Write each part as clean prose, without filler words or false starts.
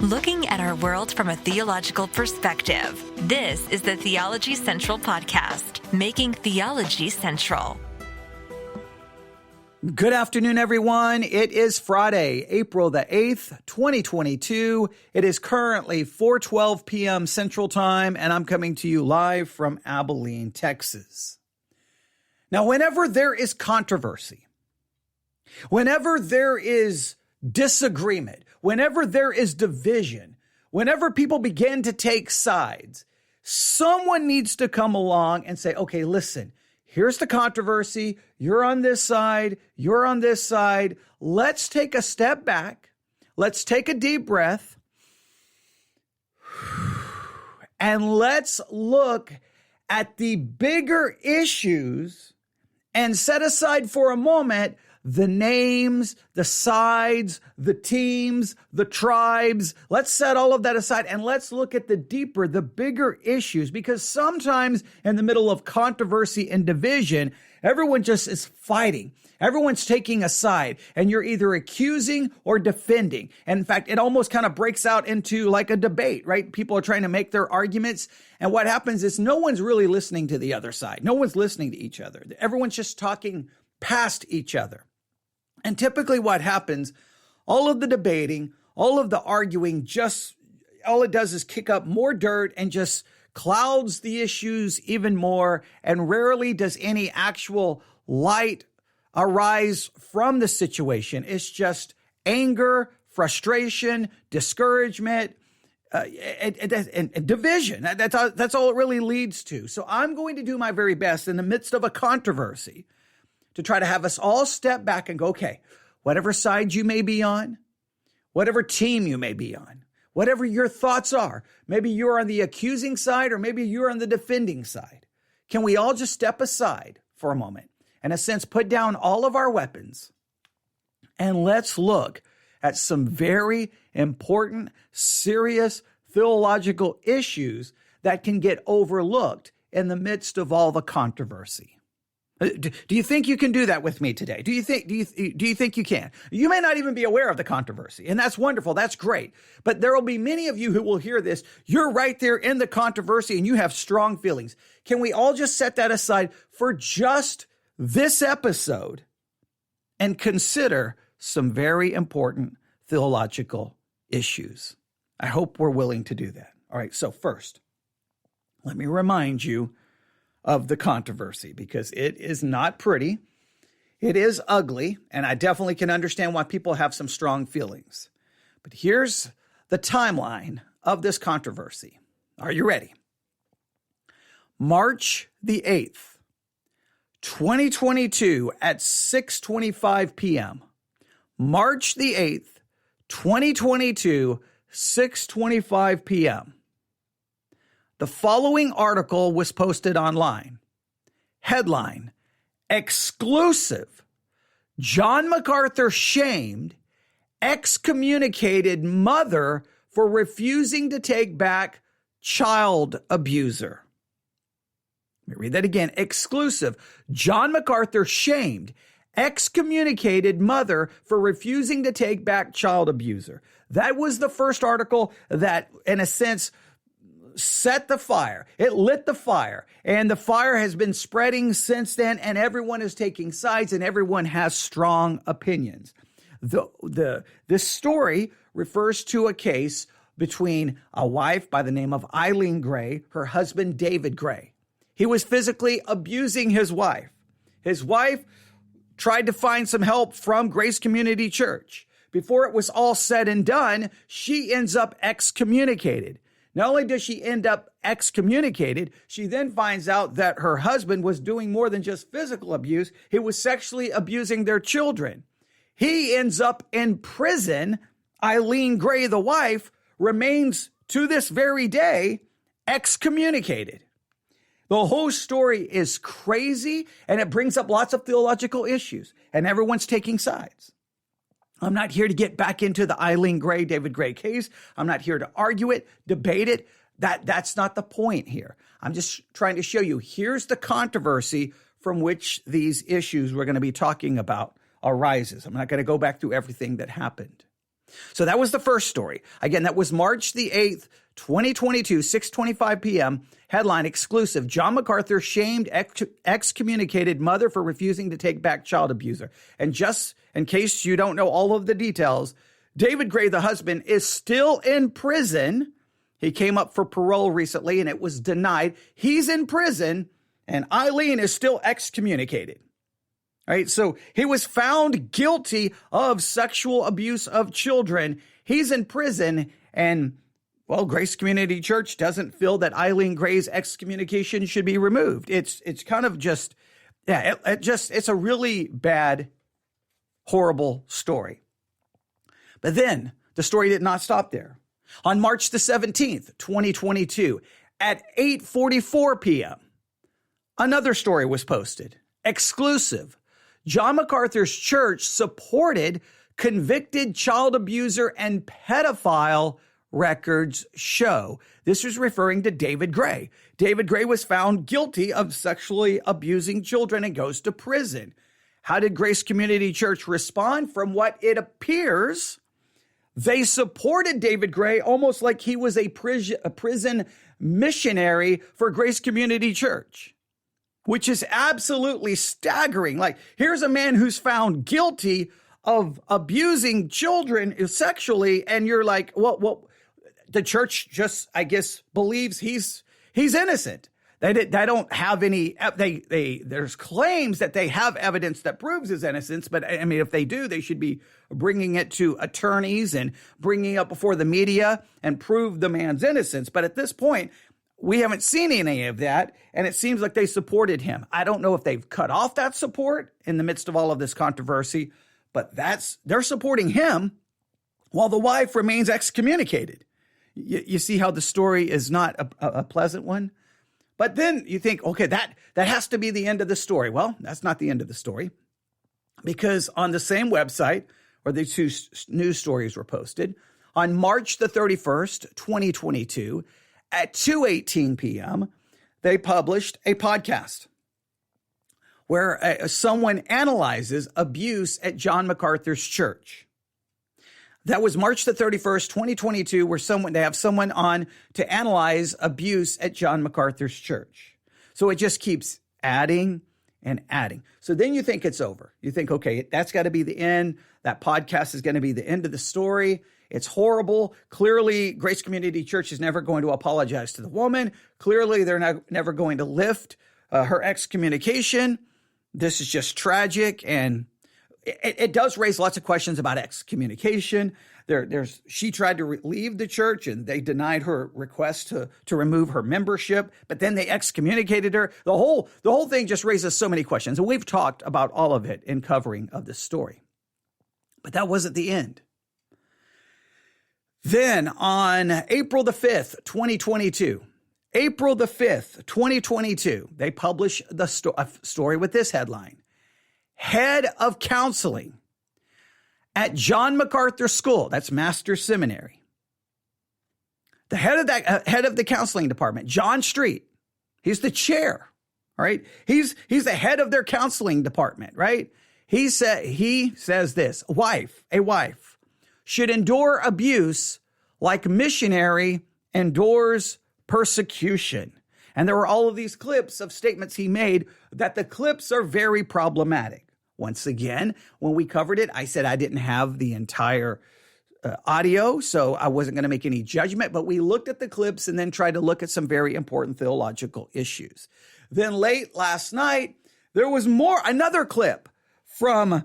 Looking at our world from a theological perspective. This is the Theology Central Podcast, making theology central. Good afternoon, everyone. It is Friday, April the 8th, 2022. It is currently 4:12 p.m. Central Time, and I'm coming to you live from Abilene, Texas. Now, whenever there is controversy, whenever there is disagreement, whenever there is division, whenever people begin to take sides, someone needs to come along and say, okay, listen, here's the controversy. You're on this side. You're on this side. Let's take a step back. Let's take a deep breath. And let's look at the bigger issues and set aside for a moment the names, the sides, the teams, the tribes. Let's set all of that aside and let's look at the deeper, the bigger issues, because sometimes in the middle of controversy and division, everyone just is fighting. Everyone's taking a side and you're either accusing or defending. And in fact, it almost kind of breaks out into like a debate, right? People are trying to make their arguments. And what happens is no one's really listening to the other side. No one's listening to each other. Everyone's just talking past each other. And typically what happens, all of the debating, all of the arguing, just all it does is kick up more dirt and just clouds the issues even more. And rarely does any actual light arise from the situation. It's just anger, frustration, discouragement, and division. That's all it really leads to. So I'm going to do my very best in the midst of a controversy to try to have us all step back and go, okay, whatever side you may be on, whatever team you may be on, whatever your thoughts are, maybe you're on the accusing side or maybe you're on the defending side. Can we all just step aside for a moment and, in a sense, put down all of our weapons and let's look at some very important, serious theological issues that can get overlooked in the midst of all the controversy. Do you think you can do that with me today? Do you think you can? You may not even be aware of the controversy, and that's wonderful. That's great. But there will be many of you who will hear this. You're right there in the controversy and you have strong feelings. Can we all just set that aside for just this episode and consider some very important theological issues? I hope we're willing to do that. All right. So first, let me remind you of the controversy, because it is not pretty. It is ugly, and I definitely can understand why people have some strong feelings. But here's the timeline of this controversy. Are you ready? March the 8th, 2022 at 6:25 p.m. March the 8th, 2022, 6:25 p.m. The following article was posted online. Headline: Exclusive. John MacArthur shamed excommunicated mother for refusing to take back child abuser. Let me read that again. Exclusive. John MacArthur shamed excommunicated mother for refusing to take back child abuser. That was the first article that, in a sense, set the fire. It lit the fire, and the fire has been spreading since then, and everyone is taking sides and everyone has strong opinions. This story refers to a case between a wife by the name of Eileen Gray, her husband David Gray. He was physically abusing his wife. His wife tried to find some help from Grace Community Church. Before it was all said and done, she ends up excommunicated. Not only does she end up excommunicated, she then finds out that her husband was doing more than just physical abuse. He was sexually abusing their children. He ends up in prison. Eileen Gray, the wife, remains to this very day excommunicated. The whole story is crazy, and it brings up lots of theological issues, and everyone's taking sides. I'm not here to get back into the Eileen Gray, David Gray case. I'm not here to argue it, debate it. That's not the point here. I'm just trying to show you, here's the controversy from which these issues we're going to be talking about arises. I'm not going to go back through everything that happened. So that was the first story. Again, that was March the 8th, 2022, 6:25 p.m. Headline exclusive: John MacArthur shamed excommunicated mother for refusing to take back child abuser. And just in case you don't know all of the details, David Gray, the husband, is still in prison. He came up for parole recently and it was denied. He's in prison and Eileen is still excommunicated. All right, so he was found guilty of sexual abuse of children. He's in prison and, well, Grace Community Church doesn't feel that Eileen Gray's excommunication should be removed. It's kind of just, it's a really bad, horrible story. But then the story did not stop there. On March the 17th, 2022, at 8:44 p.m., another story was posted. Exclusive: John MacArthur's church supported convicted child abuser and pedophile records show. This was referring to David Gray. David Gray was found guilty of sexually abusing children and goes to prison. How did Grace Community Church respond? From what it appears, they supported David Gray almost like he was a prison missionary for Grace Community Church, which is absolutely staggering. Like, here's a man who's found guilty of abusing children sexually, and you're like, well, the church just, I guess, believes he's innocent. They don't have any, there's claims that they have evidence that proves his innocence, but I mean, if they do, they should be bringing it to attorneys and bringing it up before the media and prove the man's innocence. But at this point, we haven't seen any of that, and it seems like they supported him. I don't know if they've cut off that support in the midst of all of this controversy, but they're supporting him while the wife remains excommunicated. You see how the story is not a pleasant one? But then you think, okay, that has to be the end of the story. Well, that's not the end of the story, because on the same website where the two news stories were posted, on March the 31st, 2022, at 2:18 p.m., they published a podcast where someone analyzes abuse at John MacArthur's church. That was March the 31st, 2022, where they have someone on to analyze abuse at John MacArthur's church. So it just keeps adding and adding. So then you think it's over. You think, okay, that's got to be the end. That podcast is going to be the end of the story. It's horrible. Clearly, Grace Community Church is never going to apologize to the woman. Clearly, they're never going to lift her excommunication. This is just tragic, and it does raise lots of questions about excommunication. She tried to leave the church, and they denied her request to remove her membership, but then they excommunicated her. The whole thing just raises so many questions, and we've talked about all of it in covering of this story. But that wasn't the end. Then on April the 5th, 2022, they publish a story with this headline: Head of Counseling at John MacArthur School, that's Master Seminary. The head of the counseling department, John Street, he's the chair, all right? He's the head of their counseling department, right? He says this: a wife should endure abuse like missionary endures persecution. And there were all of these clips of statements he made that the clips are very problematic. Once again, when we covered it, I said I didn't have the entire audio, so I wasn't going to make any judgment, but we looked at the clips and then tried to look at some very important theological issues. Then late last night, there was another clip from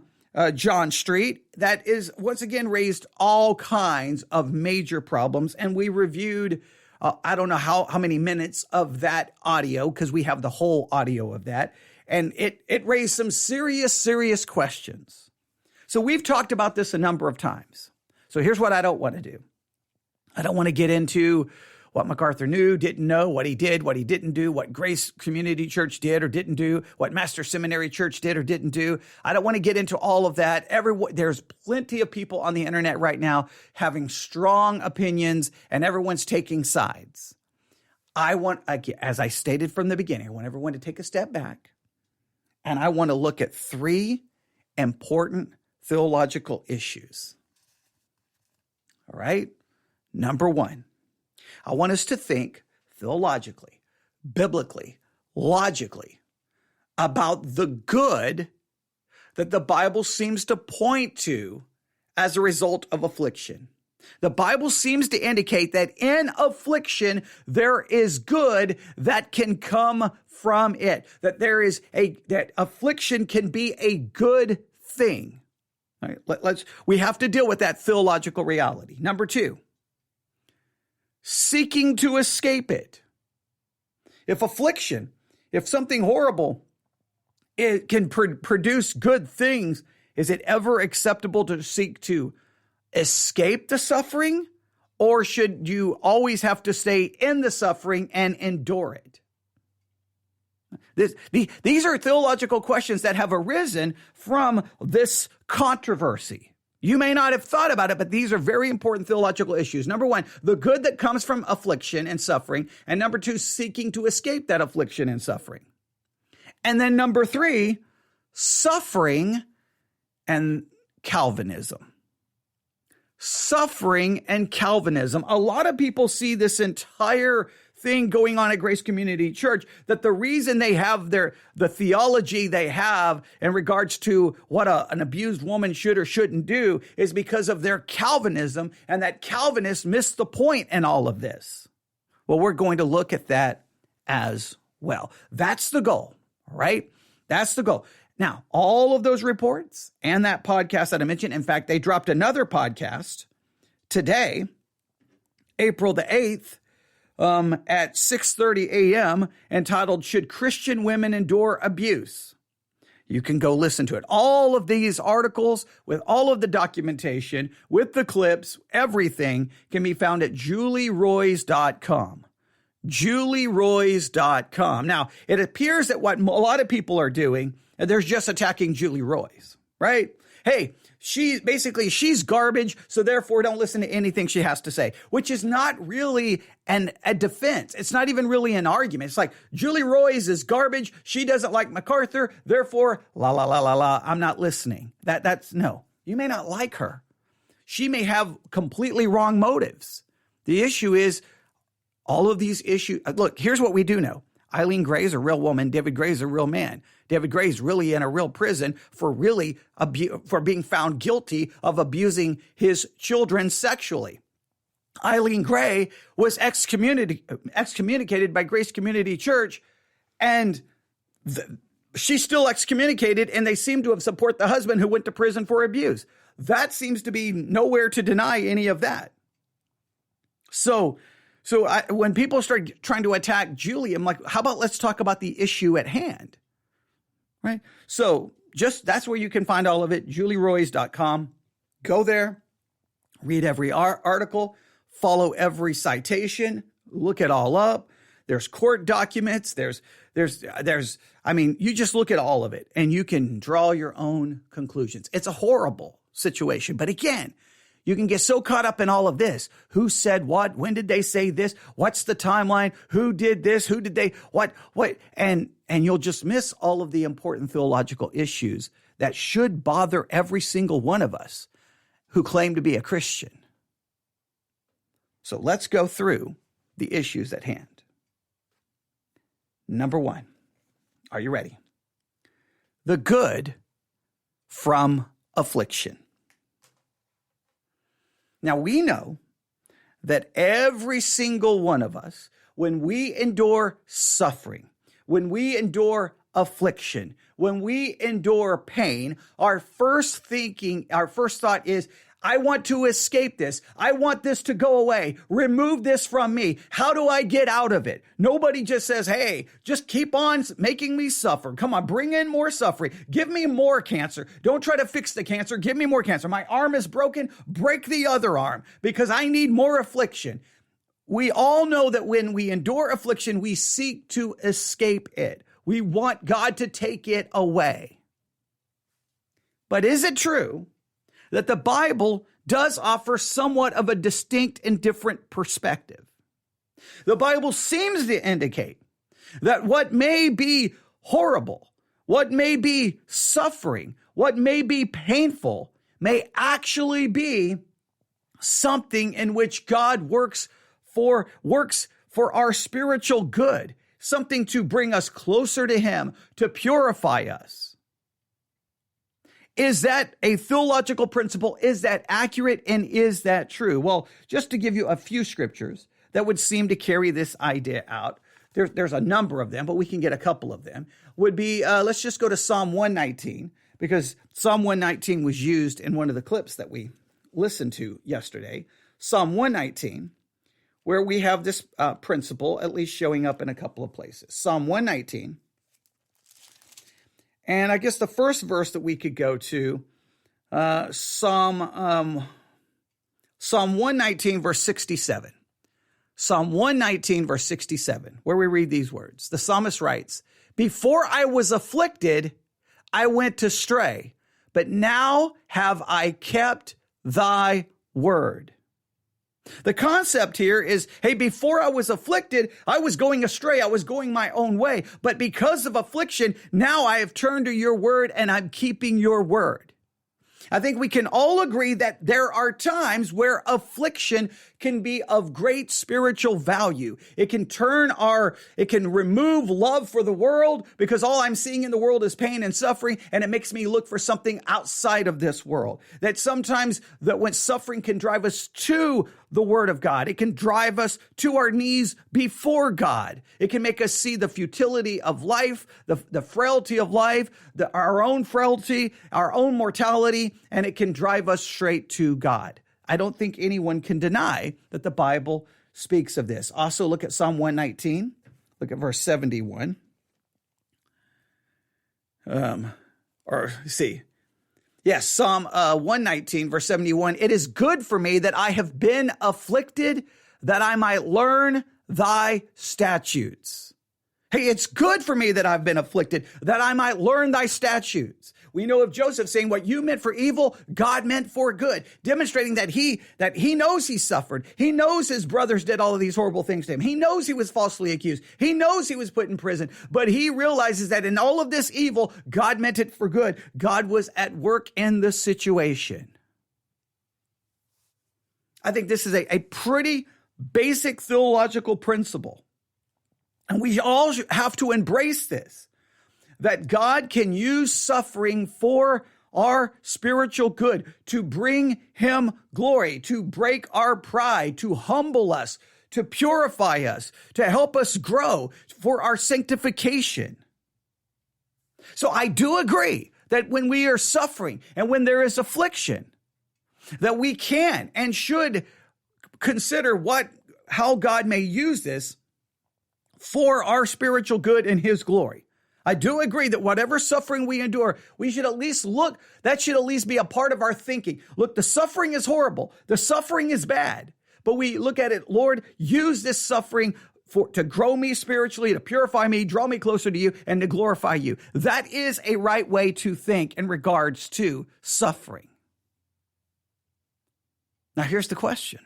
John Street that is once again raised all kinds of major problems, and we reviewed I don't know how many minutes of that audio, because we have the whole audio of that. And it raised some serious questions. So we've talked about this a number of times. So here's what I don't want to do. I don't want to get into what MacArthur knew, didn't know, what he did, what he didn't do, what Grace Community Church did or didn't do, what Master Seminary Church did or didn't do. I don't want to get into all of that. There's plenty of people on the internet right now having strong opinions, and everyone's taking sides. As I stated from the beginning, I want everyone to take a step back, and I want to look at three important theological issues. right? Number one, I want us to think theologically, biblically, logically about the good that the Bible seems to point to as a result of affliction. The Bible seems to indicate that in affliction, there is good that can come from it, that affliction can be a good thing. All right, we have to deal with that theological reality. Number two, seeking to escape it. If affliction, if something horrible, it can produce good things, is it ever acceptable to seek to escape the suffering? Or should you always have to stay in the suffering and endure it? These are theological questions that have arisen from this controversy. You may not have thought about it, but these are very important theological issues. Number one, the good that comes from affliction and suffering. And number two, seeking to escape that affliction and suffering. And then number three, suffering and Calvinism. Suffering and Calvinism. A lot of people see this entire thing going on at Grace Community Church, that the reason they have the theology they have in regards to what an abused woman should or shouldn't do is because of their Calvinism, and that Calvinists missed the point in all of this. Well, we're going to look at that as well. That's the goal, right? That's the goal. Now, all of those reports and that podcast that I mentioned, in fact, they dropped another podcast today, April the 8th, at 6:30 a.m. entitled, Should Christian Women Endure Abuse? You can go listen to it. All of these articles with all of the documentation, with the clips, everything can be found at julieroys.com. julieroys.com. Now, it appears that what a lot of people are doing, they're just attacking Julie Roys, right? Hey, she's garbage, so therefore don't listen to anything she has to say, which is not really a defense. It's not even really an argument. It's like, Julie Roys is garbage. She doesn't like MacArthur. Therefore, I'm not listening. No, you may not like her. She may have completely wrong motives. The issue is all of these issues. Look, here's what we do know. Eileen Gray is a real woman. David Gray is a real man. David Gray is really in a real prison for being found guilty of abusing his children sexually. Eileen Gray was excommunicated by Grace Community Church, and she's still excommunicated, and they seem to have supported the husband who went to prison for abuse. That seems to be nowhere to deny any of that. When people start trying to attack Julie, I'm like, how about let's talk about the issue at hand, right? So that's where you can find all of it, julieroys.com. Go there, read every article, follow every citation, look it all up. There's court documents. You just look at all of it and you can draw your own conclusions. It's a horrible situation. But again, you can get so caught up in all of this. Who said what? When did they say this? What's the timeline? Who did this? Who did they? What? And you'll just miss all of the important theological issues that should bother every single one of us who claim to be a Christian. So let's go through the issues at hand. Number one, are you ready? The good from affliction. Now, we know that every single one of us, when we endure suffering, when we endure affliction, when we endure pain, our first thought is, I want to escape this. I want this to go away. Remove this from me. How do I get out of it? Nobody just says, hey, just keep on making me suffer. Come on, bring in more suffering. Give me more cancer. Don't try to fix the cancer. Give me more cancer. My arm is broken. Break the other arm because I need more affliction. We all know that when we endure affliction, we seek to escape it. We want God to take it away. But is it true that the Bible does offer somewhat of a distinct and different perspective? The Bible seems to indicate that what may be horrible, what may be suffering, what may be painful, may actually be something in which God works for our spiritual good, something to bring us closer to him, to purify us. Is that a theological principle? Is that accurate? And is that true? Well, just to give you a few scriptures that would seem to carry this idea out. There's a number of them, but we can get a couple of them. Would be, let's just go to Psalm 119, because Psalm 119 was used in one of the clips that we listened to yesterday. Psalm 119, where we have this principle at least showing up in a couple of places. Psalm 119. And I guess the first verse that we could go to, Psalm 119, verse 67. Psalm 119, verse 67, where we read these words. The psalmist writes, "Before I was afflicted, I went astray, but now have I kept thy word." The concept here is, hey, before I was afflicted, I was going astray. I was going my own way. But because of affliction, now I have turned to your word and I'm keeping your word. I think we can all agree that there are times where affliction can be of great spiritual value. It can remove love for the world, because all I'm seeing in the world is pain and suffering, and it makes me look for something outside of this world. That sometimes when suffering can drive us to the word of God, it can drive us to our knees before God. It can make us see the futility of life, the frailty of life, our own frailty, our own mortality, and it can drive us straight to God. I don't think anyone can deny that the Bible speaks of this. Also, look at Psalm 119. Look at verse 71. Psalm 119, verse 71. "It is good for me that I have been afflicted, that I might learn thy statutes." Hey, it's good for me that I've been afflicted, that I might learn thy statutes. We know of Joseph saying, what you meant for evil, God meant for good, demonstrating that he knows he suffered. He knows his brothers did all of these horrible things to him. He knows he was falsely accused. He knows he was put in prison, but he realizes that in all of this evil, God meant it for good. God was at work in the situation. I think this is a pretty basic theological principle. And we all have to embrace this, that God can use suffering for our spiritual good, to bring him glory, to break our pride, to humble us, to purify us, to help us grow, for our sanctification. So I do agree that when we are suffering and when there is affliction, that we can and should consider how God may use this for our spiritual good and his glory. I do agree that whatever suffering we endure, we should at least that should at least be a part of our thinking. Look, the suffering is horrible. The suffering is bad. But we look at it, Lord, use this suffering to grow me spiritually, to purify me, draw me closer to you, and to glorify you. That is a right way to think in regards to suffering. Now, here's the question.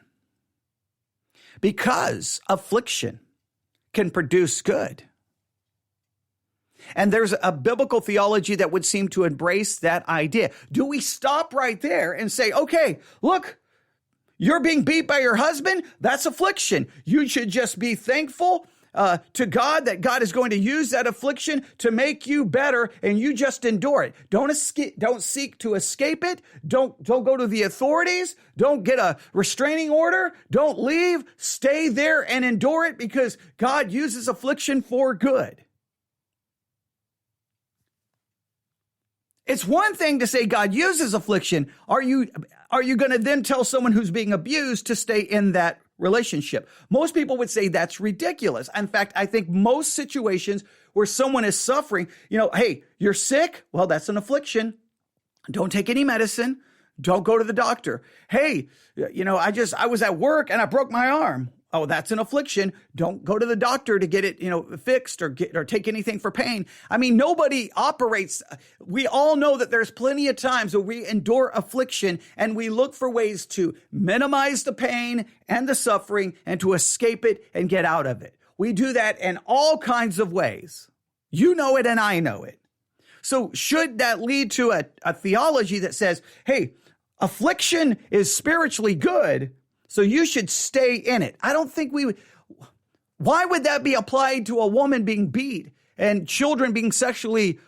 Because affliction can produce good, and there's a biblical theology that would seem to embrace that idea, do we stop right there and say, okay, look, you're being beat by your husband? That's affliction. You should just be thankful to God that God is going to use that affliction to make you better, and you just endure it. Don't seek to escape it. Don't go to the authorities. Don't get a restraining order. Don't leave. Stay there and endure it, because God uses affliction for good. It's one thing to say God uses affliction. Are you going to then tell someone who's being abused to stay in that relationship? Most people would say that's ridiculous. In fact, I think most situations where someone is suffering, hey, you're sick? Well, that's an affliction. Don't take any medicine. Don't go to the doctor. Hey, I was at work and I broke my arm. Oh, that's an affliction. Don't go to the doctor to get it, fixed or take anything for pain. I mean, nobody operates. We all know that there's plenty of times where we endure affliction and we look for ways to minimize the pain and the suffering and to escape it and get out of it. We do that in all kinds of ways. You know it and I know it. So should that lead to a theology that says, hey, Affliction is spiritually good, so you should stay in it. I don't think we would. Why would that be applied to a woman being beat and children being sexually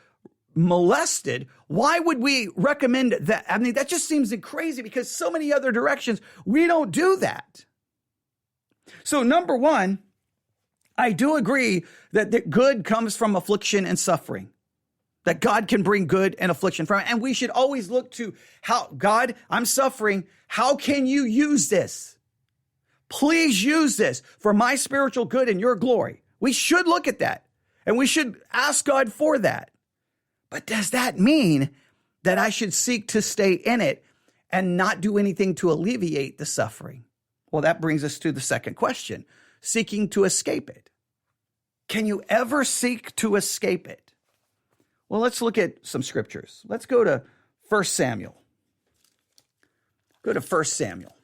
molested? Why would we recommend that? I mean, that just seems crazy because so many other directions, we don't do that. So number one, I do agree that the good comes from affliction and suffering, that God can bring good and affliction from it. And we should always look to how, God, I'm suffering. How can you use this? Please use this for my spiritual good and your glory. We should look at that and we should ask God for that. But does that mean that I should seek to stay in it and not do anything to alleviate the suffering? Well, that brings us to the second question, seeking to escape it. Can you ever seek to escape it? Well, let's look at some scriptures. Let's go to 1 Samuel. Go to 1 Samuel.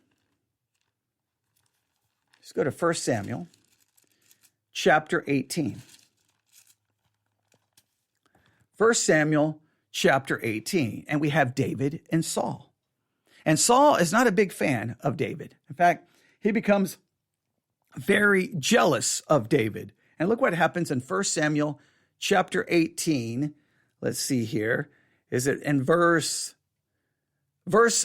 Let's go to 1 Samuel chapter 18. 1 Samuel chapter 18. And we have David and Saul. And Saul is not a big fan of David. In fact, he becomes very jealous of David. And look what happens in 1 Samuel chapter 18. Let's see here. Is it in verse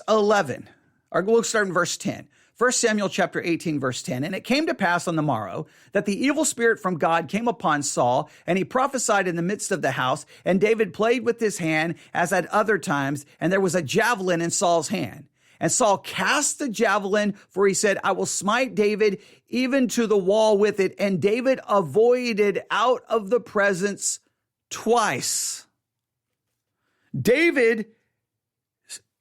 11? Or we'll start in verse 10. 1 Samuel chapter 18, verse 10. And it came to pass on the morrow that the evil spirit from God came upon Saul, and he prophesied in the midst of the house. And David played with his hand as at other times, and there was a javelin in Saul's hand. And Saul cast the javelin, for he said, I will smite David even to the wall with it. And David avoided out of the presence twice. David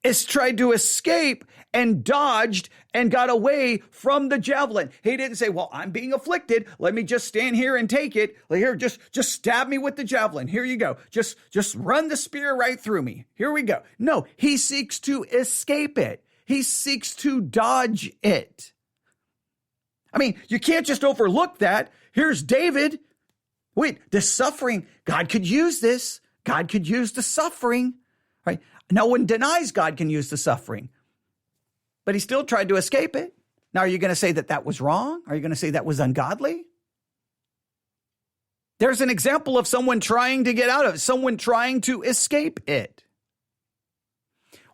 is tried to escape and dodged and got away from the javelin. He didn't say, well, I'm being afflicted. Let me just stand here and take it. Here, just stab me with the javelin. Here you go. Just run the spear right through me. Here we go. No, he seeks to escape it. He seeks to dodge it. I mean, you can't just overlook that. Here's David. Wait, the suffering, God could use this. God could use the suffering, right? No one denies God can use the suffering, but he still tried to escape it. Now, are you going to say that that was wrong? Are you going to say that was ungodly? There's an example of someone trying to get out of it, someone trying to escape it.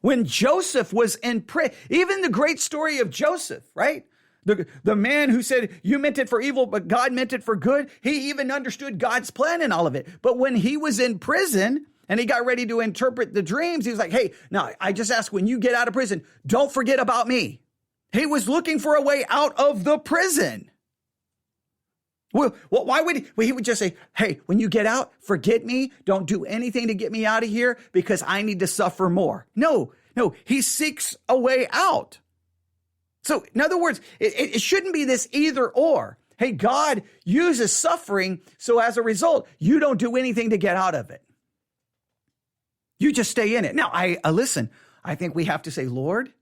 When Joseph was in prison, even the great story of Joseph, right? The man who said, you meant it for evil, but God meant it for good. He even understood God's plan in all of it. But when he was in prison and he got ready to interpret the dreams, he was like, hey, now I just ask, when you get out of prison, don't forget about me. He was looking for a way out of the prison. Well, why would he would just say, hey, when you get out, forget me. Don't do anything to get me out of here because I need to suffer more. No, he seeks a way out. So in other words, it shouldn't be this either or. Hey, God uses suffering, so as a result, you don't do anything to get out of it. You just stay in it. Now, listen, I think we have to say, Lord,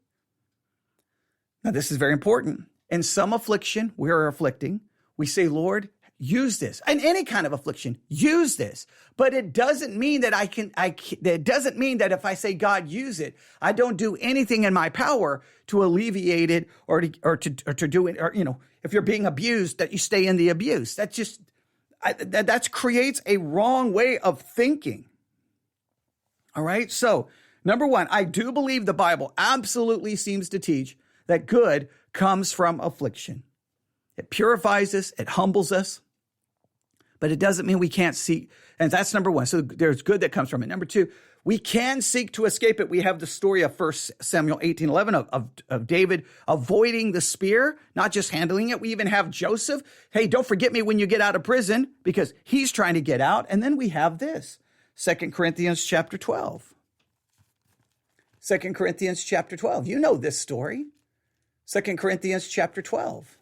now this is very important. In some affliction, we are afflicting. We say, Lord, use this. In any kind of affliction, use this. But it doesn't mean that it doesn't mean that if I say, God, use it, I don't do anything in my power to alleviate it or to do it. Or, if you're being abused, that you stay in the abuse. That creates a wrong way of thinking. All right. So number one, I do believe the Bible absolutely seems to teach that good comes from affliction. It purifies us. It humbles us. But it doesn't mean we can't seek. And that's number one. So there's good that comes from it. Number two, we can seek to escape it. We have the story of 1 Samuel 18:11 of David avoiding the spear, not just handling it. We even have Joseph. Hey, don't forget me when you get out of prison, because he's trying to get out. And then we have this, 2 Corinthians chapter 12. 2 Corinthians chapter 12. You know this story. 2 Corinthians chapter 12.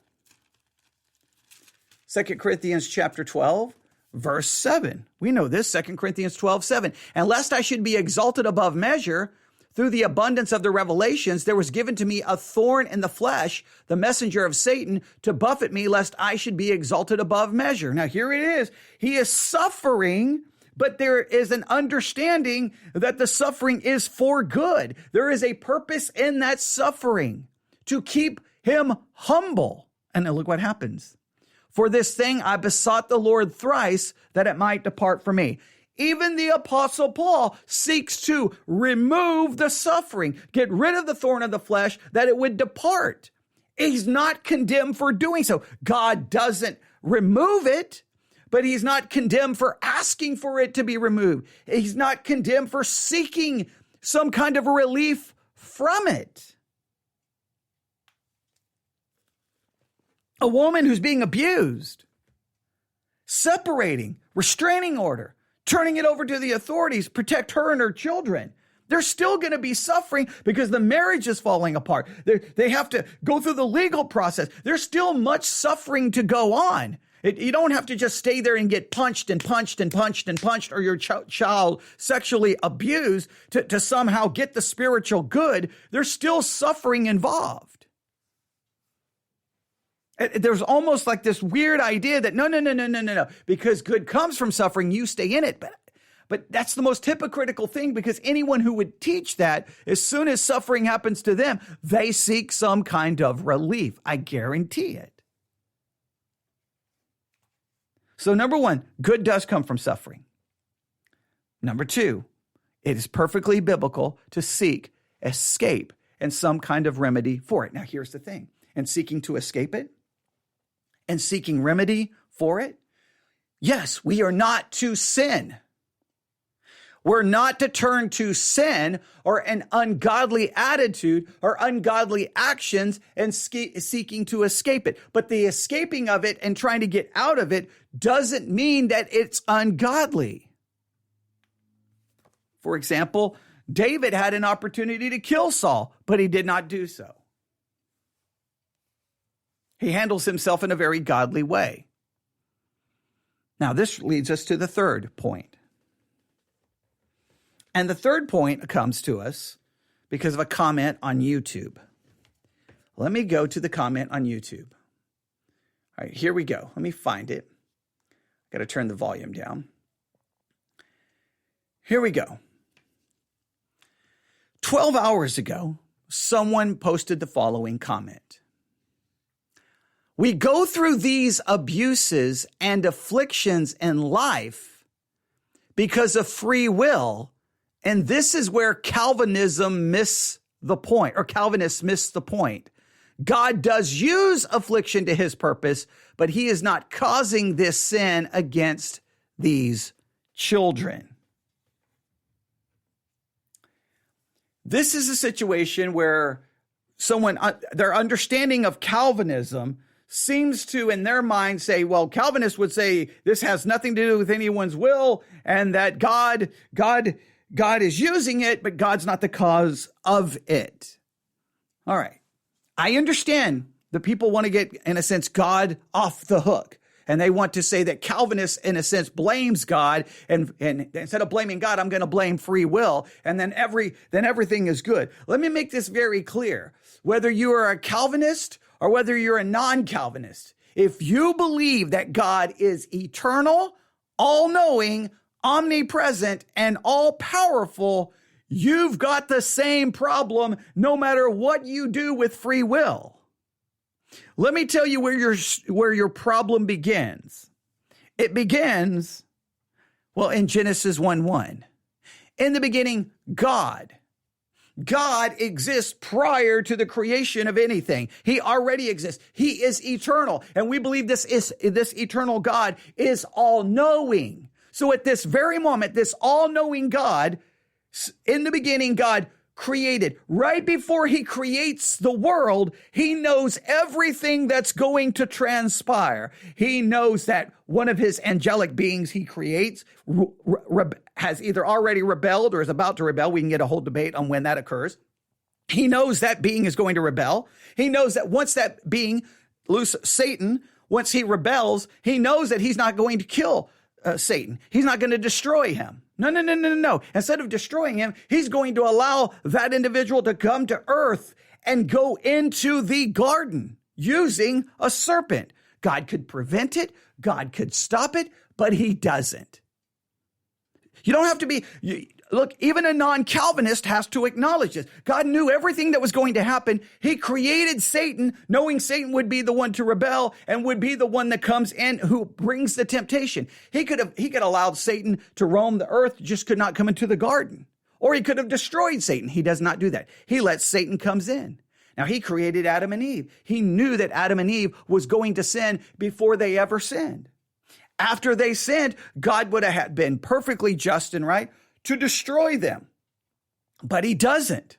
2 Corinthians chapter 12, verse 7. We know this, 2 Corinthians 12, 7. And lest I should be exalted above measure through the abundance of the revelations, there was given to me a thorn in the flesh, the messenger of Satan, to buffet me, lest I should be exalted above measure. Now here it is. He is suffering but there is an understanding that the suffering is for good. There is a purpose in that suffering to keep him humble. And then look what happens. For this thing I besought the Lord thrice that it might depart from me. Even the Apostle Paul seeks to remove the suffering, get rid of the thorn of the flesh, that it would depart. He's not condemned for doing so. God doesn't remove it, but he's not condemned for asking for it to be removed. He's not condemned for seeking some kind of relief from it. A woman who's being abused, separating, restraining order, turning it over to the authorities, protect her and her children. They're still going to be suffering because the marriage is falling apart. They have to go through the legal process. There's still much suffering to go on. You don't have to just stay there and get punched and punched and punched and punched, or your child sexually abused to somehow get the spiritual good. There's still suffering involved. There's almost like this weird idea that no, because good comes from suffering, you stay in it. But that's the most hypocritical thing, because anyone who would teach that, as soon as suffering happens to them, they seek some kind of relief. I guarantee it. So number one, good does come from suffering. Number two, it is perfectly biblical to seek escape and some kind of remedy for it. Now, here's the thing. And seeking to escape it and seeking remedy for it, yes, we are not to sin. We're not to turn to sin or an ungodly attitude or ungodly actions and seeking to escape it. But the escaping of it and trying to get out of it doesn't mean that it's ungodly. For example, David had an opportunity to kill Saul, but he did not do so. He handles himself in a very godly way. Now, this leads us to the third point. And the third point comes to us because of a comment on YouTube. Let me go to the comment on YouTube. All right, here we go. Let me find it. Got to turn the volume down. Here we go. 12 hours ago, someone posted the following comment. We go through these abuses and afflictions in life because of free will. And this is where Calvinism missed the point, or Calvinists missed the point. God does use affliction to his purpose, but he is not causing this sin against these children. This is a situation where their understanding of Calvinism seems to, in their mind, say, well, Calvinists would say this has nothing to do with anyone's will, and that God is using it, but God's not the cause of it. All right. I understand that people want to get, in a sense, God off the hook. And they want to say that Calvinists, in a sense, blames God. And instead of blaming God, I'm going to blame free will. And then everything is good. Let me make this very clear. Whether you are a Calvinist or whether you're a non-Calvinist, if you believe that God is eternal, all-knowing, omnipresent, and all-powerful, you've got the same problem no matter what you do with free will. Let me tell you where your problem begins. It begins, in Genesis 1:1. In the beginning, God. God exists prior to the creation of anything. He already exists. He is eternal. And we believe this eternal God is all-knowing. So at this very moment, this all-knowing God, in the beginning, God created. Right before he creates the world, he knows everything that's going to transpire. He knows that one of his angelic beings he creates has either already rebelled or is about to rebel. We can get a whole debate on when that occurs. He knows that being is going to rebel. He knows that once that being, Satan, once he rebels, he knows that he's not going to kill Satan. He's not going to destroy him. No. Instead of destroying him, he's going to allow that individual to come to earth and go into the garden using a serpent. God could prevent it. God could stop it, but he doesn't. You don't have to be, look, even a non-Calvinist has to acknowledge this. God knew everything that was going to happen. He created Satan, knowing Satan would be the one to rebel and would be the one that comes in who brings the temptation. He could have allowed Satan to roam the earth, just could not come into the garden. Or he could have destroyed Satan. He does not do that. He lets Satan comes in. Now, he created Adam and Eve. He knew that Adam and Eve was going to sin before they ever sinned. After they sinned, God would have been perfectly just and right to destroy them. But he doesn't.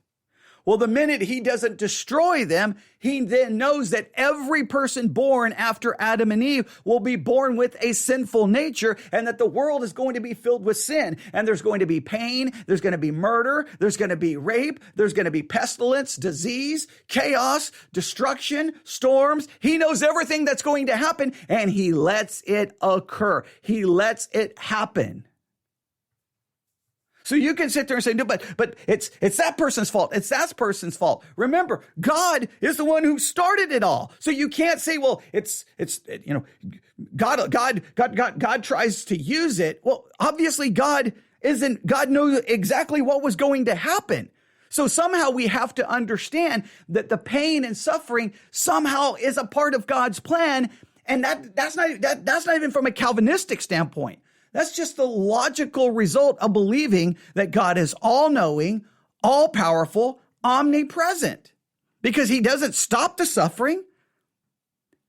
Well, the minute he doesn't destroy them, he then knows that every person born after Adam and Eve will be born with a sinful nature, and that the world is going to be filled with sin. And there's going to be pain, there's going to be murder, there's going to be rape, there's going to be pestilence, disease, chaos, destruction, storms. He knows everything that's going to happen, and he lets it occur. He lets it happen. So you can sit there and say, no, but it's that person's fault. It's that person's fault. Remember, God is the one who started it all. So you can't say, well, God tries to use it. Well, obviously God knows exactly what was going to happen. So somehow we have to understand that the pain and suffering somehow is a part of God's plan. And that's not even from a Calvinistic standpoint. That's just the logical result of believing that God is all-knowing, all-powerful, omnipresent. Because he doesn't stop the suffering.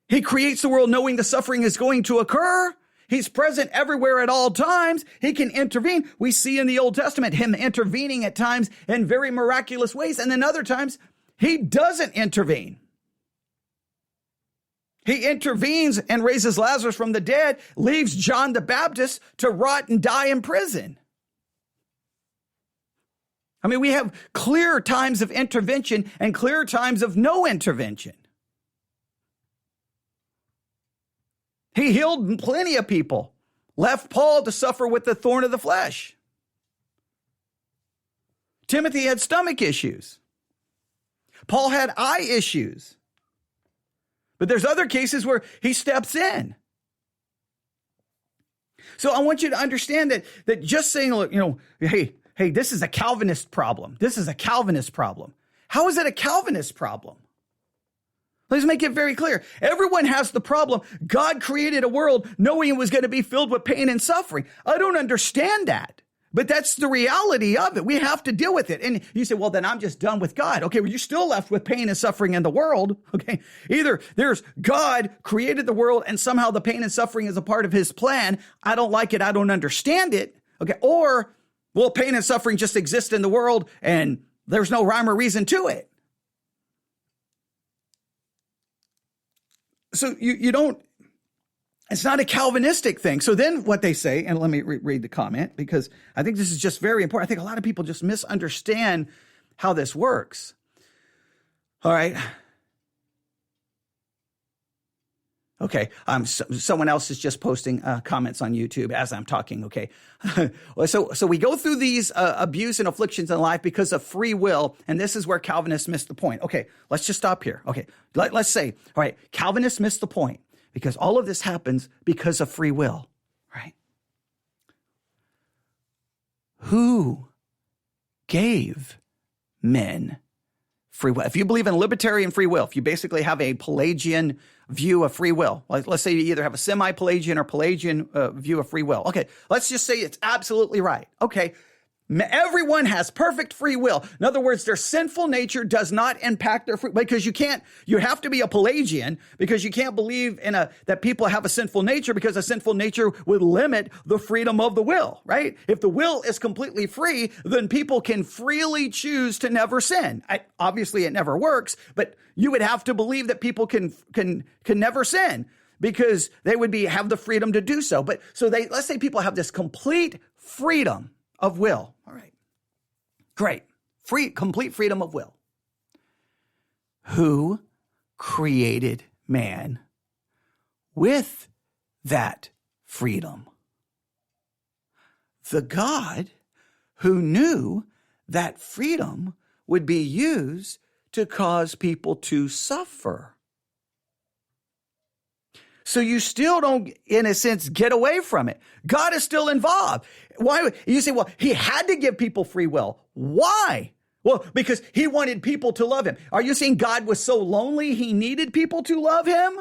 He creates the world knowing the suffering is going to occur. He's present everywhere at all times. He can intervene. We see in the Old Testament him intervening at times in very miraculous ways. And then other times, he doesn't intervene. He intervenes and raises Lazarus from the dead, leaves John the Baptist to rot and die in prison. I mean, we have clear times of intervention and clear times of no intervention. He healed plenty of people, left Paul to suffer with the thorn of the flesh. Timothy had stomach issues. Paul had eye issues. But there's other cases where he steps in. So I want you to understand that just saying, look, hey, this is a Calvinist problem. This is a Calvinist problem. How is it a Calvinist problem? Let's make it very clear. Everyone has the problem. God created a world knowing it was going to be filled with pain and suffering. I don't understand that. But that's the reality of it. We have to deal with it. And you say, well, then I'm just done with God. Okay, well, you're still left with pain and suffering in the world. Okay, either there's God created the world and somehow the pain and suffering is a part of his plan. I don't like it. I don't understand it. Okay, or, well, pain and suffering just exist in the world and there's no rhyme or reason to it. So you don't, it's not a Calvinistic thing. So then what they say, and let me read the comment because I think this is just very important. I think a lot of people just misunderstand how this works. All right. Okay. Someone else is just posting comments on YouTube as I'm talking. Okay. So we go through these abuse and afflictions in life because of free will. And this is where Calvinists miss the point. Okay. Let's just stop here. Okay. Let's say, all right, Calvinists miss the point. Because all of this happens because of free will, right? Who gave men free will? If you believe in libertarian free will, if you basically have a Pelagian view of free will, like let's say you either have a semi-Pelagian or Pelagian view of free will. Okay, let's just say it's absolutely right. Okay, everyone has perfect free will. In other words, their sinful nature does not impact their free, because you have to be a Pelagian because you can't believe in that people have a sinful nature, because a sinful nature would limit the freedom of the will, right? If the will is completely free, then people can freely choose to never sin. Obviously it never works, but you would have to believe that people can never sin because they would have the freedom to do so. But so let's say people have this complete freedom of will. All right. Great. Complete freedom of will. Who created man with that freedom? The God who knew that freedom would be used to cause people to suffer. So you still don't, in a sense, get away from it. God is still involved. Why? You say, well, he had to give people free will. Why? Well, because he wanted people to love him. Are you saying God was so lonely he needed people to love him?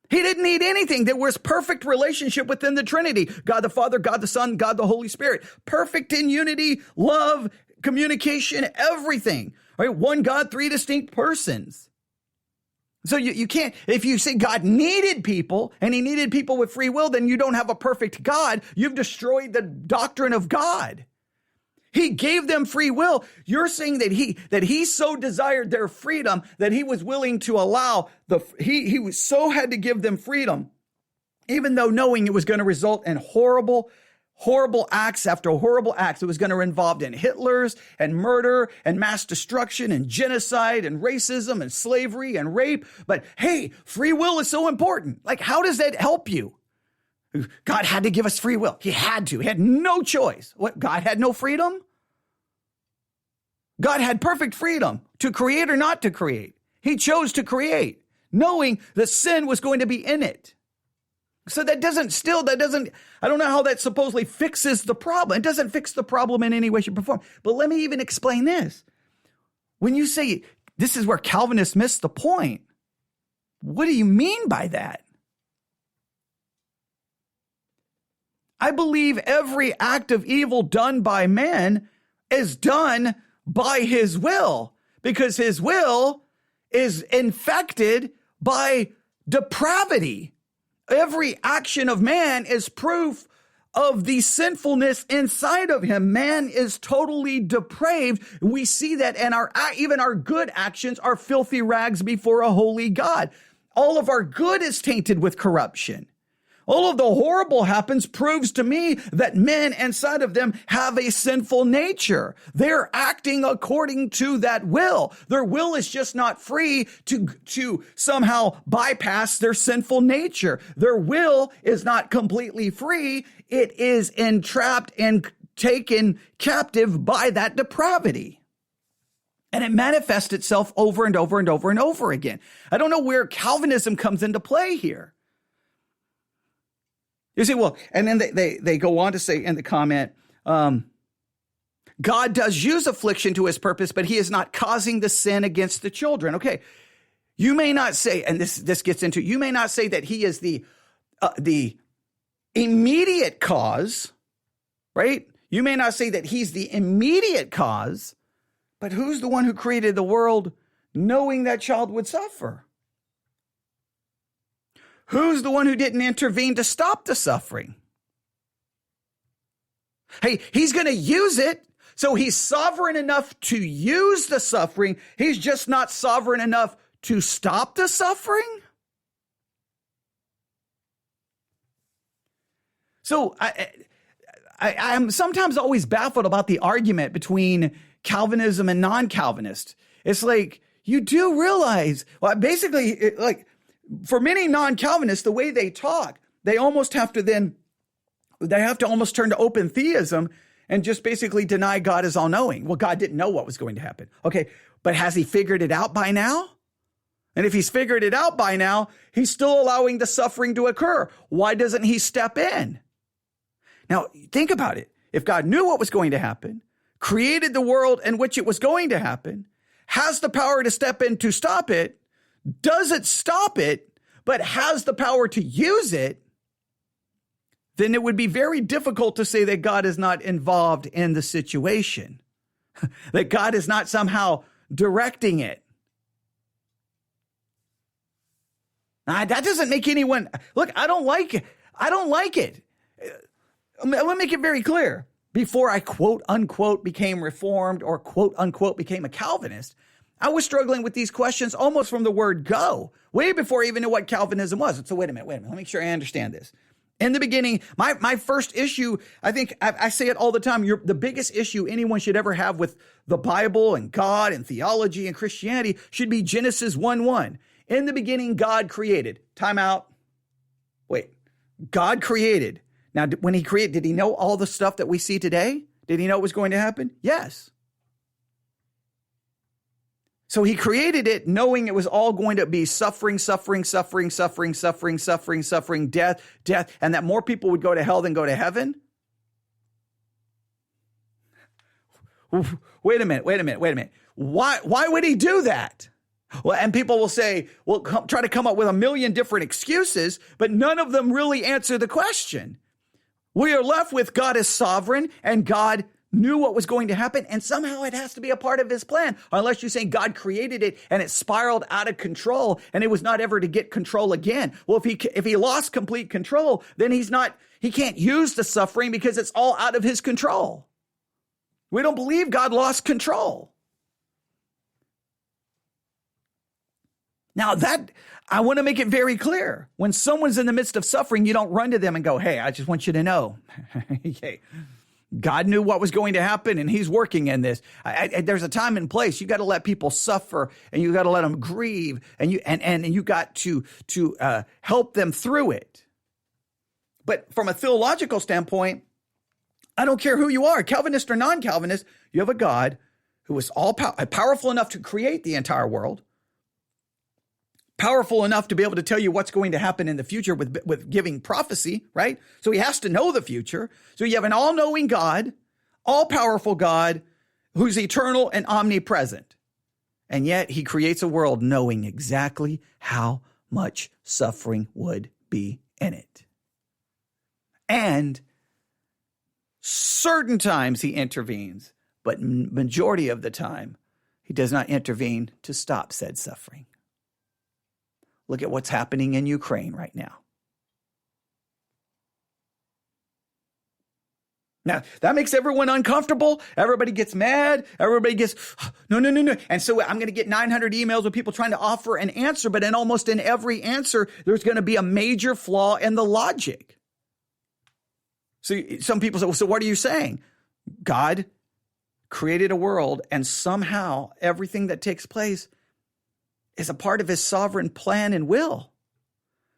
He didn't need anything. There was perfect relationship within the Trinity. God the Father, God the Son, God the Holy Spirit. Perfect in unity, love, communication, everything. Right? One God, three distinct persons. So you can't, if you say God needed people and he needed people with free will, then you don't have a perfect God. You've destroyed the doctrine of God. He gave them free will. You're saying that he so desired their freedom that he was willing to allow he was so had to give them freedom, even though knowing it was going to result in horrible acts after horrible acts. It was going to involve in Hitlers and murder and mass destruction and genocide and racism and slavery and rape. But hey, free will is so important. Like, how does that help you? God had to give us free will. He had to. He had no choice. What? God had no freedom? God had perfect freedom to create or not to create. He chose to create, knowing that sin was going to be in it. So I don't know how that supposedly fixes the problem. It doesn't fix the problem in any way, shape, or form. But let me even explain this. When you say this is where Calvinists miss the point, what do you mean by that? I believe every act of evil done by man is done by his will, because his will is infected by depravity. Every action of man is proof of the sinfulness inside of him. Man is totally depraved. We see that, and even our good actions are filthy rags before a holy God. All of our good is tainted with corruption. All of the horrible happens proves to me that men inside of them have a sinful nature. They're acting according to that will. Their will is just not free to somehow bypass their sinful nature. Their will is not completely free. It is entrapped and taken captive by that depravity. And it manifests itself over and over and over and over again. I don't know where Calvinism comes into play here. You say, well, and then they go on to say in the comment, God does use affliction to his purpose, but he is not causing the sin against the children. Okay, you may not say, and this gets into, you may not say that he is the immediate cause, right? You may not say that he's the immediate cause, but who's the one who created the world knowing that child would suffer? Who's the one who didn't intervene to stop the suffering? Hey, he's going to use it. So he's sovereign enough to use the suffering. He's just not sovereign enough to stop the suffering. So I'm sometimes always baffled about the argument between Calvinism and non-Calvinist. It's like, you do realize, well, basically, like, for many non-Calvinists, the way they talk, they have to almost turn to open theism and just basically deny God is all-knowing. Well, God didn't know what was going to happen. Okay, but has he figured it out by now? And if he's figured it out by now, he's still allowing the suffering to occur. Why doesn't he step in? Now, think about it. If God knew what was going to happen, created the world in which it was going to happen, has the power to step in to stop it, doesn't stop it, but has the power to use it, then it would be very difficult to say that God is not involved in the situation, that God is not somehow directing it. Now, that doesn't make anyone, look, I don't like it. I don't like it. Let me make it very clear. Before I quote unquote became Reformed or quote unquote became a Calvinist, I was struggling with these questions almost from the word go, way before I even knew what Calvinism was. So wait a minute. Let me make sure I understand this. In the beginning, my first issue, I think I say it all the time, the biggest issue anyone should ever have with the Bible and God and theology and Christianity should be Genesis 1:1. In the beginning, God created. Time out. Wait, God created. Now, when he created, did he know all the stuff that we see today? Did he know it was going to happen? Yes. So he created it knowing it was all going to be suffering, death, and that more people would go to hell than go to heaven. Wait a minute. Why would he do that? Well, and people will say, well, try to come up with a million different excuses, but none of them really answer the question. We are left with God is sovereign and God knew what was going to happen, and somehow it has to be a part of his plan, unless you're saying God created it and it spiraled out of control and it was not ever to get control again. Well, if he lost complete control, then he can't use the suffering because it's all out of his control. We don't believe God lost control. Now I want to make it very clear. When someone's in the midst of suffering, you don't run to them and go, hey, I just want you to know, hey, God knew what was going to happen and he's working in this. There's a time and place. You got to let people suffer and you got to let them grieve and you got to help them through it. But from a theological standpoint, I don't care who you are, Calvinist or non-Calvinist, you have a God who is powerful enough to create the entire world, powerful enough to be able to tell you what's going to happen in the future with giving prophecy, right? So he has to know the future. So you have an all-knowing God, all-powerful God who's eternal and omnipresent. And yet he creates a world knowing exactly how much suffering would be in it. And certain times he intervenes, but majority of the time he does not intervene to stop said suffering. Look at what's happening in Ukraine right now. Now, that makes everyone uncomfortable. Everybody gets mad. Everybody gets, no. And so I'm going to get 900 emails with people trying to offer an answer, but almost in every answer, there's going to be a major flaw in the logic. So some people say, well, so what are you saying? God created a world and somehow everything that takes place is a part of his sovereign plan and will.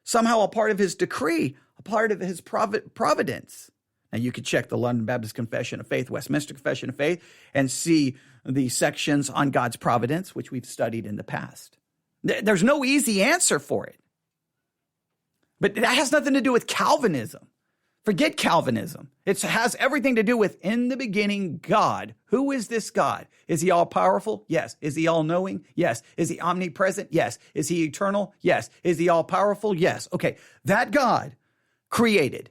Somehow a part of his decree, a part of his providence. Now you could check the London Baptist Confession of Faith, Westminster Confession of Faith, and see the sections on God's providence, which we've studied in the past. There's no easy answer for it. But that has nothing to do with Calvinism. Forget Calvinism. It has everything to do with, in the beginning, God. Who is this God? Is he all-powerful? Yes. Is he all-knowing? Yes. Is he omnipresent? Yes. Is he eternal? Yes. Is he all-powerful? Yes. Okay. That God created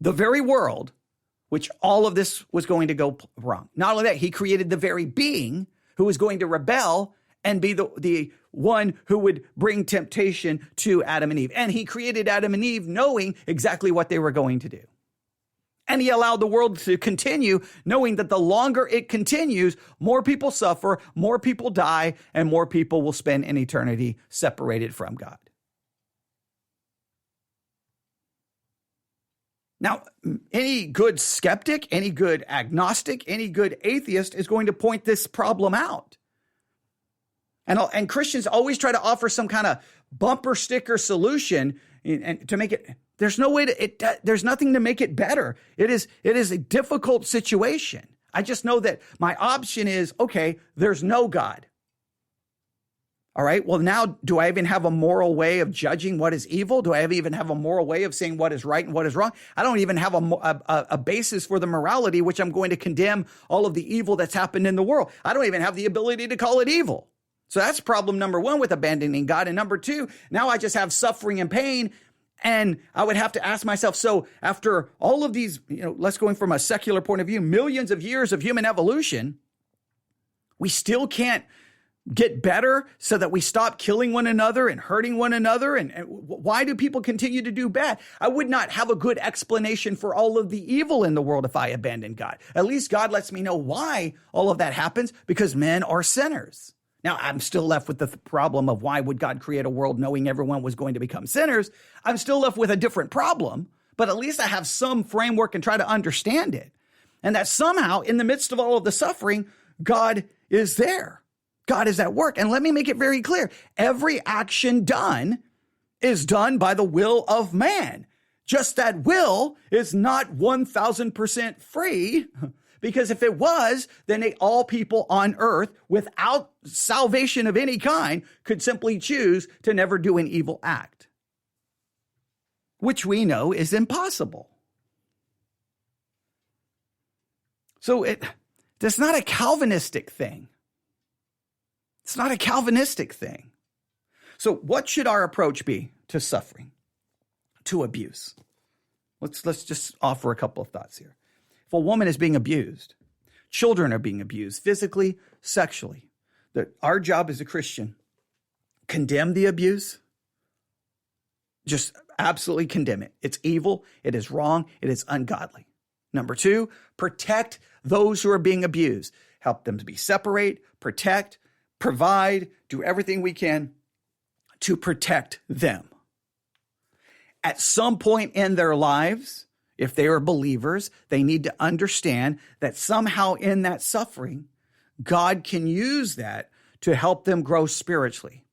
the very world which all of this was going to go wrong. Not only that, he created the very being who was going to rebel and be the one who would bring temptation to Adam and Eve. And he created Adam and Eve knowing exactly what they were going to do. And he allowed the world to continue knowing that the longer it continues, more people suffer, more people die, and more people will spend an eternity separated from God. Now, any good skeptic, any good agnostic, any good atheist is going to point this problem out. And Christians always try to offer some kind of bumper sticker solution and to make it, there's no way to, there's nothing to make it better. It is a difficult situation. I just know that my option is, okay, there's no God. All right, well, now, do I even have a moral way of judging what is evil? Do I even have a moral way of saying what is right and what is wrong? I don't even have a basis for the morality, which I'm going to condemn all of the evil that's happened in the world. I don't even have the ability to call it evil. So that's problem number one with abandoning God. And number two, now I just have suffering and pain. And I would have to ask myself, so after all of these, let's going from a secular point of view, millions of years of human evolution, we still can't get better so that we stop killing one another and hurting one another? And why do people continue to do bad? I would not have a good explanation for all of the evil in the world if I abandoned God. At least God lets me know why all of that happens, because men are sinners. Now, I'm still left with the problem of why would God create a world knowing everyone was going to become sinners? I'm still left with a different problem, but at least I have some framework and try to understand it. And that somehow, in the midst of all of the suffering, God is there. God is at work. And let me make it very clear. Every action done is done by the will of man. Just that will is not 1,000% free because if it was, then all people on earth without salvation of any kind could simply choose to never do an evil act, which we know is impossible. So it's not a Calvinistic thing. It's not a Calvinistic thing. So what should our approach be to suffering, to abuse? Let's just offer a couple of thoughts here. If a woman is being abused, children are being abused physically, sexually, our job as a Christian, condemn the abuse, just absolutely condemn it. It's evil, it is wrong, it is ungodly. Number two, protect those who are being abused. Help them to be separate, protect, provide, do everything we can to protect them. At some point in their lives, if they are believers, they need to understand that somehow in that suffering, God can use that to help them grow spiritually.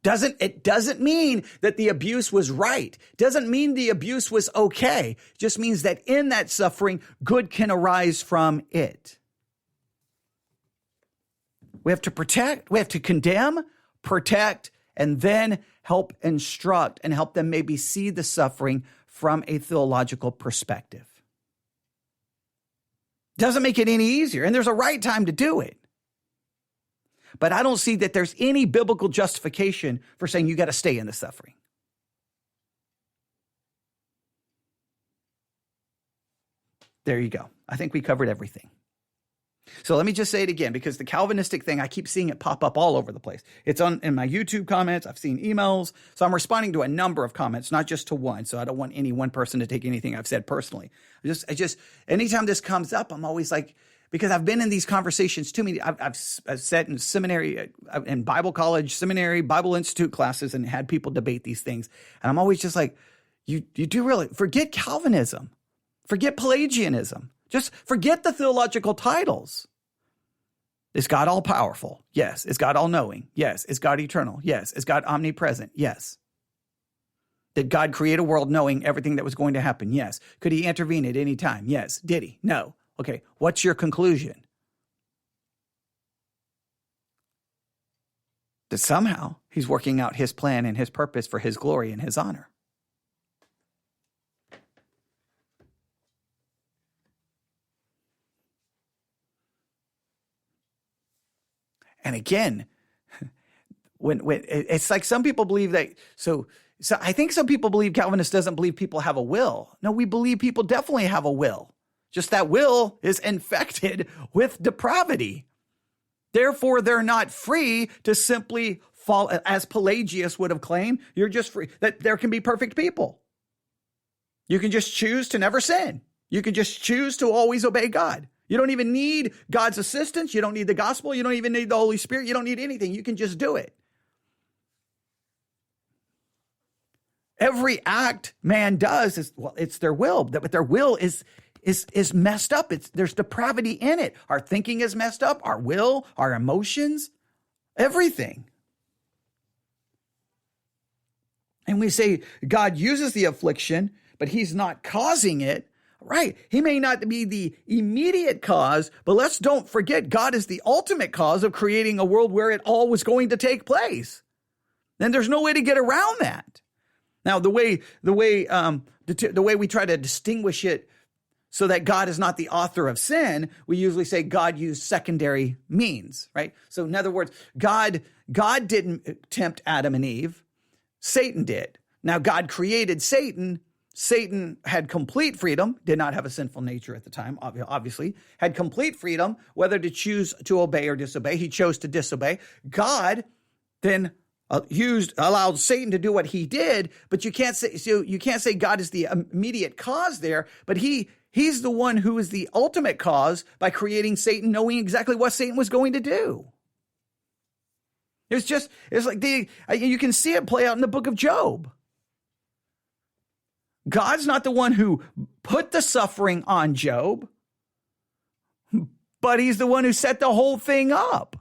It doesn't mean that the abuse was right. Doesn't mean the abuse was okay. It just means that in that suffering, good can arise from it. We have to protect, we have to condemn, protect, and then help instruct and help them maybe see the suffering from a theological perspective. Doesn't make it any easier, and there's a right time to do it. But I don't see that there's any biblical justification for saying you got to stay in the suffering. There you go. I think we covered everything. So let me just say it again, because the Calvinistic thing, I keep seeing it pop up all over the place. It's in my YouTube comments. I've seen emails. So I'm responding to a number of comments, not just to one. So I don't want any one person to take anything I've said personally. I just anytime this comes up, I'm always like, because I've been in these conversations too many. I've sat in seminary, in Bible college, seminary, Bible Institute classes, and had people debate these things. And I'm always just like, you do really forget Calvinism, forget Pelagianism. Just forget the theological titles. Is God all powerful? Yes. Is God all knowing? Yes. Is God eternal? Yes. Is God omnipresent? Yes. Did God create a world knowing everything that was going to happen? Yes. Could he intervene at any time? Yes. Did he? No. Okay. What's your conclusion? That somehow he's working out his plan and his purpose for his glory and his honor. And again, when it's like some people believe that, so I think some people believe Calvinist doesn't believe people have a will. No, we believe people definitely have a will. Just that will is infected with depravity. Therefore, they're not free to simply fall, as Pelagius would have claimed, you're just free, that there can be perfect people. You can just choose to never sin. You can just choose to always obey God. You don't even need God's assistance. You don't need the gospel. You don't even need the Holy Spirit. You don't need anything. You can just do it. Every act man does is, well, it's their will, but their will is messed up. There's depravity in it. Our thinking is messed up. Our will, our emotions, everything. And we say God uses the affliction, but he's not causing it. Right. He may not be the immediate cause, but let's don't forget God is the ultimate cause of creating a world where it all was going to take place. And there's no way to get around that. Now, the way we try to distinguish it so that God is not the author of sin, we usually say God used secondary means, right? So in other words, God didn't tempt Adam and Eve. Satan did. Now, God created Satan. Satan had complete freedom, did not have a sinful nature at the time, obviously, had complete freedom whether to choose to obey or disobey. He chose to disobey. God then allowed Satan to do what he did, but you can't say God is the immediate cause there, but he's the one who is the ultimate cause by creating Satan, knowing exactly what Satan was going to do. It's like you can see it play out in the book of Job. God's not the one who put the suffering on Job, but he's the one who set the whole thing up.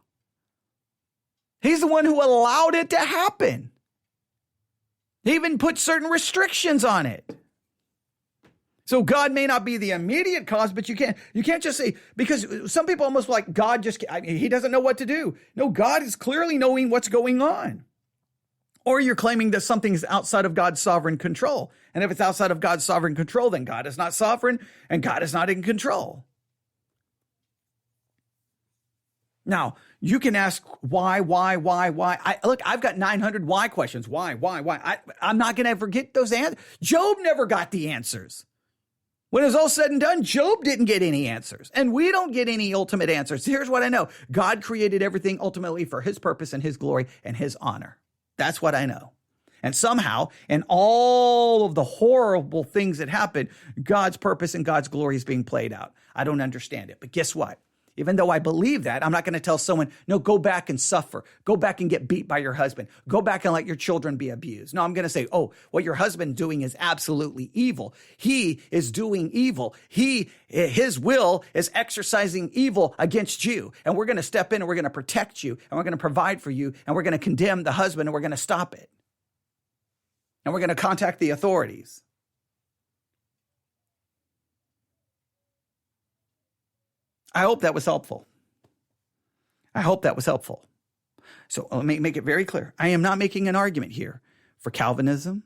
He's the one who allowed it to happen. He even put certain restrictions on it. So God may not be the immediate cause, but you can't just say, because some people almost like God he doesn't know what to do. No, God is clearly knowing what's going on. Or you're claiming that something is outside of God's sovereign control. And if it's outside of God's sovereign control, then God is not sovereign and God is not in control. Now, you can ask why. I've got 900 why questions. Why? I'm not going to ever get those answers. Job never got the answers. When it was all said and done, Job didn't get any answers. And we don't get any ultimate answers. Here's what I know. God created everything ultimately for his purpose and his glory and his honor. That's what I know. And somehow, in all of the horrible things that happen, God's purpose and God's glory is being played out. I don't understand it. But guess what? Even though I believe that, I'm not going to tell someone, no, go back and suffer. Go back and get beat by your husband. Go back and let your children be abused. No, I'm going to say, oh, what your husband's doing is absolutely evil. He is doing evil. His will is exercising evil against you. And we're going to step in and we're going to protect you and we're going to provide for you and we're going to condemn the husband and we're going to stop it. And we're going to contact the authorities. I hope that was helpful. So let me make it very clear. I am not making an argument here for Calvinism.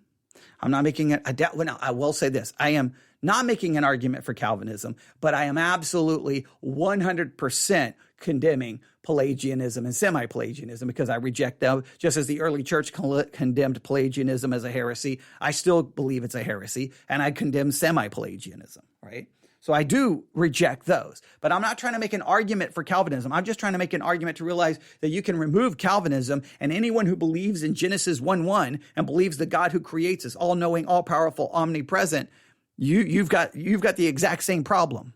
I'm not making I will say this. I am not making an argument for Calvinism, but I am absolutely 100% condemning Pelagianism and semi-Pelagianism because I reject them. Just as the early church condemned Pelagianism as a heresy, I still believe it's a heresy, and I condemn semi-Pelagianism, right? So I do reject those, but I'm not trying to make an argument for Calvinism. I'm just trying to make an argument to realize that you can remove Calvinism, and anyone who believes in Genesis 1:1 and believes the God who creates is all-knowing, all-powerful, omnipresent, you've got the exact same problem.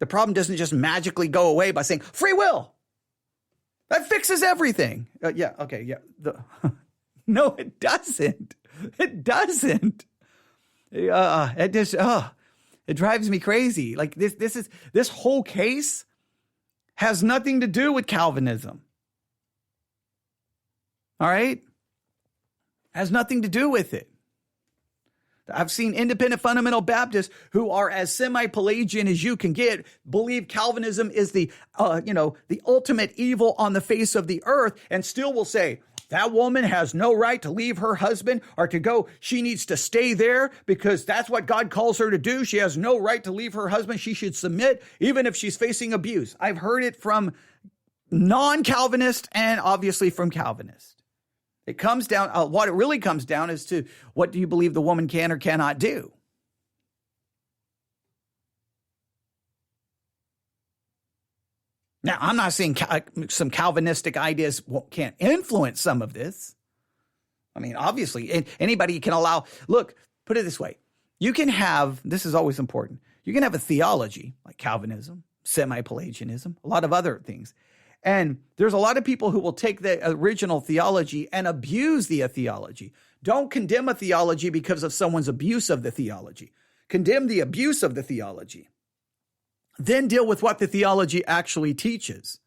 The problem doesn't just magically go away by saying free will. That fixes everything. No, it doesn't. It doesn't. It drives me crazy. Like this whole case has nothing to do with Calvinism. All right? Has nothing to do with it. I've seen independent fundamental Baptists who are as semi-Pelagian as you can get, believe Calvinism is the ultimate evil on the face of the earth, and still will say, that woman has no right to leave her husband or to go. She needs to stay there because that's what God calls her to do. She has no right to leave her husband. She should submit even if she's facing abuse. I've heard it from non-Calvinist and obviously from Calvinist. It comes down, what it really comes down is to what do you believe the woman can or cannot do? Now, I'm not saying some Calvinistic ideas can't influence some of this. I mean, obviously, anybody can allow, look, put it this way. You can have, this is always important, you can have a theology like Calvinism, semi-Pelagianism, a lot of other things. And there's a lot of people who will take the original theology and abuse the theology. Don't condemn a theology because of someone's abuse of the theology. Condemn the abuse of the theology. Then deal with what the theology actually teaches.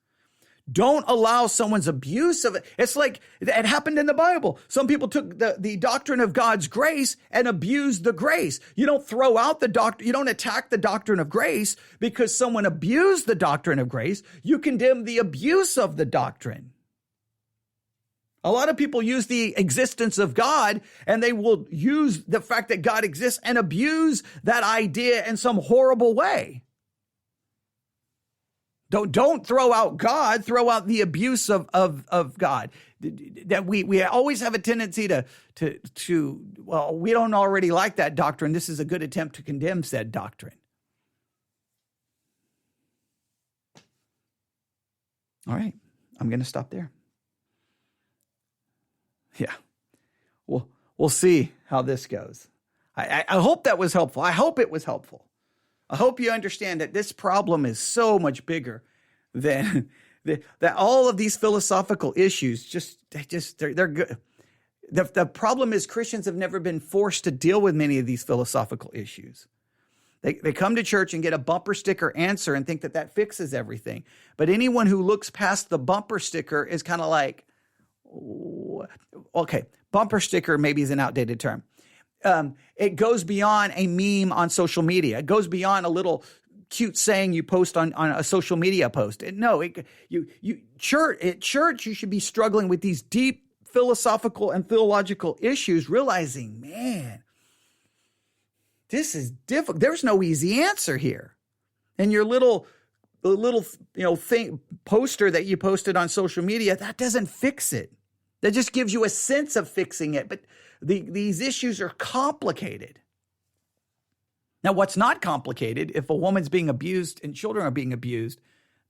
Don't allow someone's abuse of it. It's like it happened in the Bible. Some people took the doctrine of God's grace and abused the grace. You don't throw out the doctrine. You don't attack the doctrine of grace because someone abused the doctrine of grace. You condemn the abuse of the doctrine. A lot of people use the existence of God and they will use the fact that God exists and abuse that idea in some horrible way. Don't throw out God, throw out the abuse of God. That we always have a tendency to we don't already like that doctrine. This is a good attempt to condemn said doctrine. All right, I'm going to stop there. Yeah, we'll see how this goes. I hope that was helpful. I hope it was helpful. I hope you understand that this problem is so much bigger than that all of these philosophical issues they're good. The problem is Christians have never been forced to deal with many of these philosophical issues. They come to church and get a bumper sticker answer and think that fixes everything. But anyone who looks past the bumper sticker is kind of like, okay, bumper sticker maybe is an outdated term. it goes beyond a meme on social media. It goes beyond a little cute saying you post on a social media post. At church, you should be struggling with these deep philosophical and theological issues, realizing, man, this is difficult. There's no easy answer here. And your little thing poster that you posted on social media, that doesn't fix it. That just gives you a sense of fixing it. But these issues are complicated. Now, what's not complicated, if a woman's being abused and children are being abused,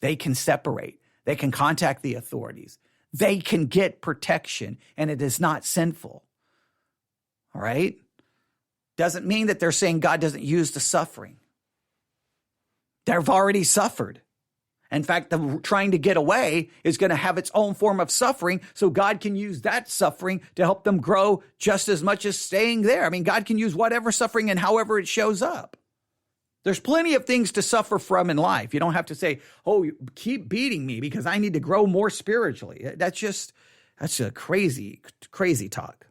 they can separate. They can contact the authorities. They can get protection, and it is not sinful. All right? Doesn't mean that they're saying God doesn't use the suffering. They've already suffered. In fact, the trying to get away is going to have its own form of suffering, so God can use that suffering to help them grow just as much as staying there. I mean, God can use whatever suffering and however it shows up. There's plenty of things to suffer from in life. You don't have to say, oh, keep beating me because I need to grow more spiritually. That's a crazy, crazy talk.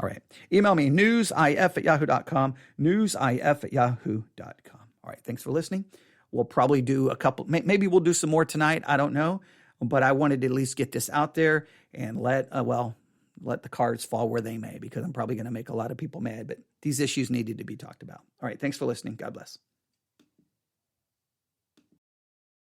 All right. Email me, newsif@yahoo.com, newsif@yahoo.com. All right. Thanks for listening. We'll probably do maybe we'll do some more tonight. I don't know. But I wanted to at least get this out there and let the cards fall where they may, because I'm probably going to make a lot of people mad. But these issues needed to be talked about. All right. Thanks for listening. God bless.